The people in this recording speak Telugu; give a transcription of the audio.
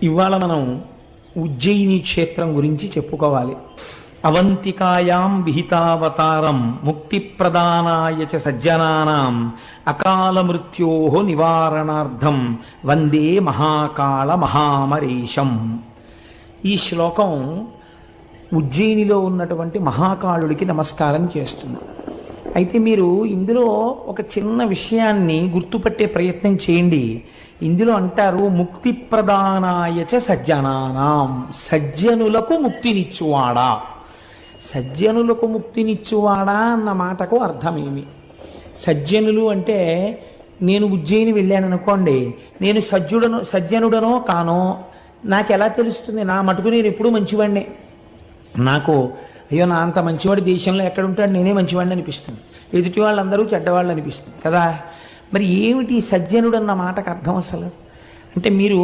ఇవాళ మనం ఉజ్జయిని క్షేత్రం గురించి చెప్పుకోవాలి. అవంతికాయాం విహితావతారం ముక్తిప్రదానాయ చ సజ్జనానాం అకాల మృత్యో నివారణార్థం వందే మహాకాళ మహామరీశం. ఈ శ్లోకం ఉజ్జయినిలో ఉన్నటువంటి మహాకాళుడికి నమస్కారం చేస్తుంది. అయితే మీరు ఇందులో ఒక చిన్న విషయాన్ని గుర్తుపట్టే ప్రయత్నం చేయండి. ఇందులో అంటారు ముక్తి ప్రదానాయ చ సజ్జనానాం, సజ్జనులకు ముక్తినిచ్చువాడా. సజ్జనులకు ముక్తినిచ్చువాడా అన్న మాటకు అర్థమేమి? సజ్జనులు అంటే నేను ఉజ్జయిని వెళ్ళాను అనుకోండి, నేను సజ్జనుడనో కానో నాకెలా తెలుస్తుంది? నా మటుకు నేను ఎప్పుడూ మంచివాడినే. నాకు అయ్యో నా అంత మంచివాడి దేశంలో ఎక్కడుంటాడు, నేనే మంచివాడిని అనిపిస్తుంది, ఎదుటి వాళ్ళందరూ చెడ్డవాళ్ళు అనిపిస్తుంది కదా. మరి ఏమిటి సజ్జనుడు అన్న మాటకు అర్థం అసలు? అంటే మీరు